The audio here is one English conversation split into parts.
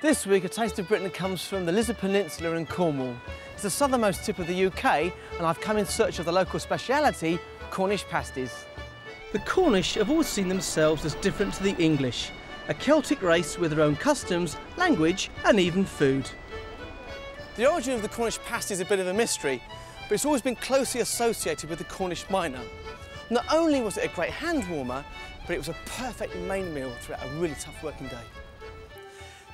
This week, a taste of Britain comes from the Lizard Peninsula in Cornwall. It's the southernmost tip of the UK, and I've come in search of the local speciality, Cornish pasties. The Cornish have always seen themselves as different to the English, a Celtic race with their own customs, language, and even food. The origin of the Cornish pasty is a bit of a mystery, but it's always been closely associated with the Cornish miner. Not only was it a great hand warmer, but it was a perfect main meal throughout a really tough working day.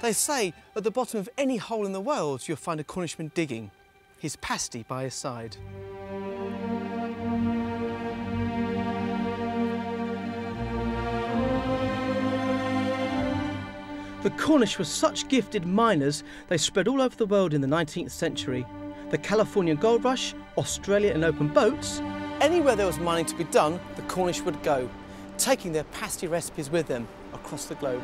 They say at the bottom of any hole in the world you'll find a Cornishman digging, his pasty by his side. The Cornish were such gifted miners, they spread all over the world in the 19th century. The California gold rush, Australia in open boats. Anywhere there was mining to be done, the Cornish would go, taking their pasty recipes with them across the globe.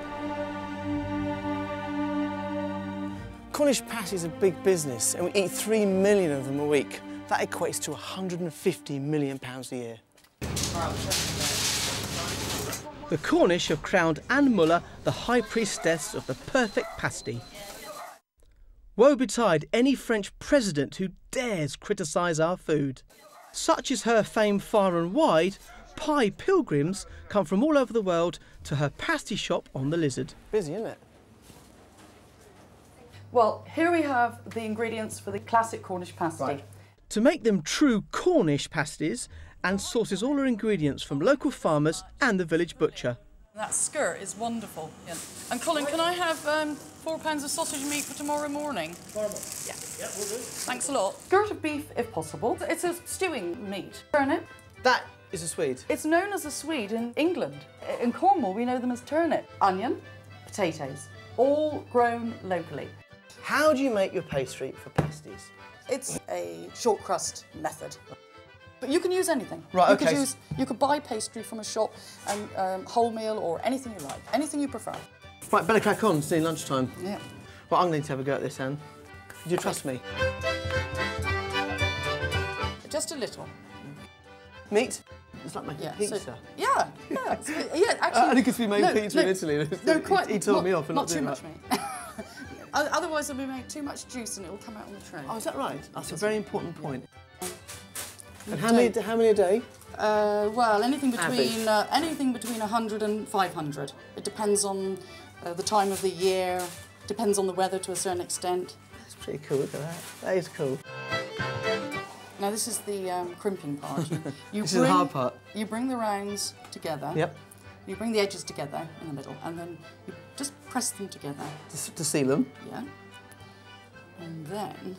Cornish pasty is a big business, and we eat 3 million of them a week. That equates to £150 million a year. The Cornish have crowned Anne Muller the high priestess of the perfect pasty. Woe betide any French president who dares criticise our food. Such is her fame far and wide, pie pilgrims come from all over the world to her pasty shop on the Lizard. Busy, isn't it? Well, here we have the ingredients for the classic Cornish pasty. Right. To make them true Cornish pasties, Anne sources all her ingredients from local farmers and the village butcher. That skirt is wonderful. Yeah. And Colin, can I have 4 pounds of sausage meat for tomorrow morning? Yeah. Yeah, we'll do. Thanks a lot. Skirt of beef, if possible. It's a stewing meat. Turnip. That is a Swede. It's known as a Swede in England. In Cornwall, we know them as turnip. Onion, potatoes, all grown locally. How do you make your pastry for pasties? It's a short crust method. But you can use anything. Right, okay. You could buy pastry from a shop, and wholemeal or anything you like, anything you prefer. Right, better crack on, it's nearly lunchtime. Yeah. Well, I'm going to have a go at this, Anne. Do you trust me? Just a little. Meat? It's like making pizza. So, yeah. Actually, I think it's been made pizza in Italy. No, quite. He told me off for not too doing much meat. Otherwise, it'll be made too much juice and it'll come out on the tray. Oh, is that right? That's a very important point. And how many a day? Well, anything between 100 and 500. It depends on the time of the year. Depends on the weather to a certain extent. That's pretty cool. Look at that. That is cool. Now this is the crimping part. This is the hard part. You bring the rounds together. Yep. You bring the edges together in the middle, and then you just press them together. To seal them? Yeah. And then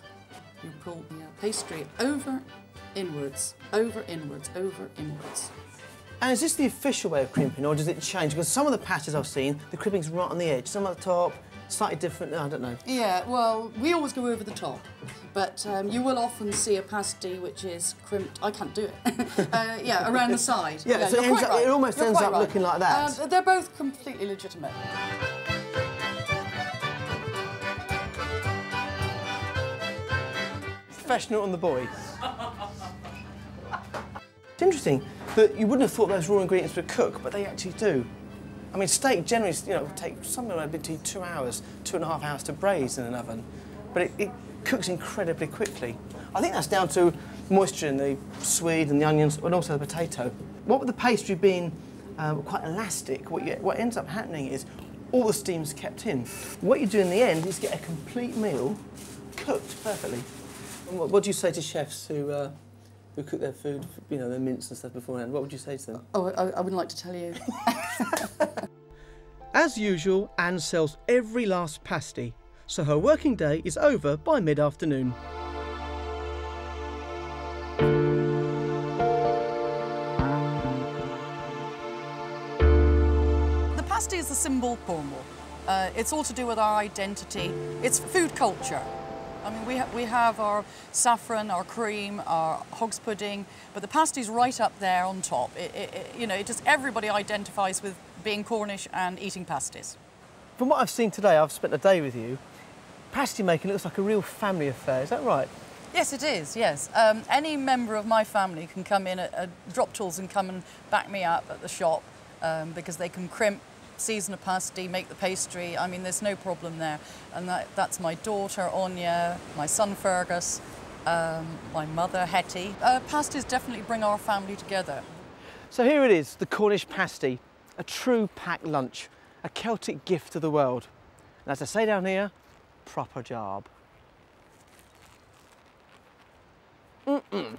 you pull the pastry over, inwards, over, inwards, over, inwards. And is this the official way of crimping, or does it change? Because some of the pasties I've seen, the crimping's right on the edge, some at the top, slightly different, I don't know. Yeah, well, we always go over the top, but you will often see a pasty which is crimped, I can't do it, yeah, around the side. Yeah, so it almost ends up looking like that. They're both completely legitimate. Professional on the boy. It's interesting that you wouldn't have thought those raw ingredients would cook, but they actually do. I mean, steak generally, takes something like between 2 hours, 2.5 hours to braise in an oven, but it cooks incredibly quickly. I think that's down to moisture in the swede and the onions, and also the potato. What with the pastry being quite elastic, what ends up happening is all the steam's kept in. What you do in the end is get a complete meal cooked perfectly. And what do you say to chefs who cook their food, their mince and stuff beforehand? What would you say to them? Oh, I wouldn't like to tell you. As usual, Anne sells every last pasty, so her working day is over by mid-afternoon. The pasty is the symbol of Cornwall. It's all to do with our identity. It's food culture. I mean, we have our saffron, our cream, our hog's pudding, but the pasty's right up there on top. Everybody identifies with being Cornish and eating pasties. From what I've seen today, I've spent a day with you, pasty making looks like a real family affair, is that right? Yes, it is, yes. Any member of my family can come in at Drop Tools and come and back me up at the shop because they can crimp season a pasty, make the pastry. I mean, there's no problem there. And that's my daughter, Anya, my son, Fergus, my mother, Hetty. Pasties definitely bring our family together. So here it is, the Cornish pasty, a true packed lunch, a Celtic gift to the world. And as I say down here, proper job. Mm-mm.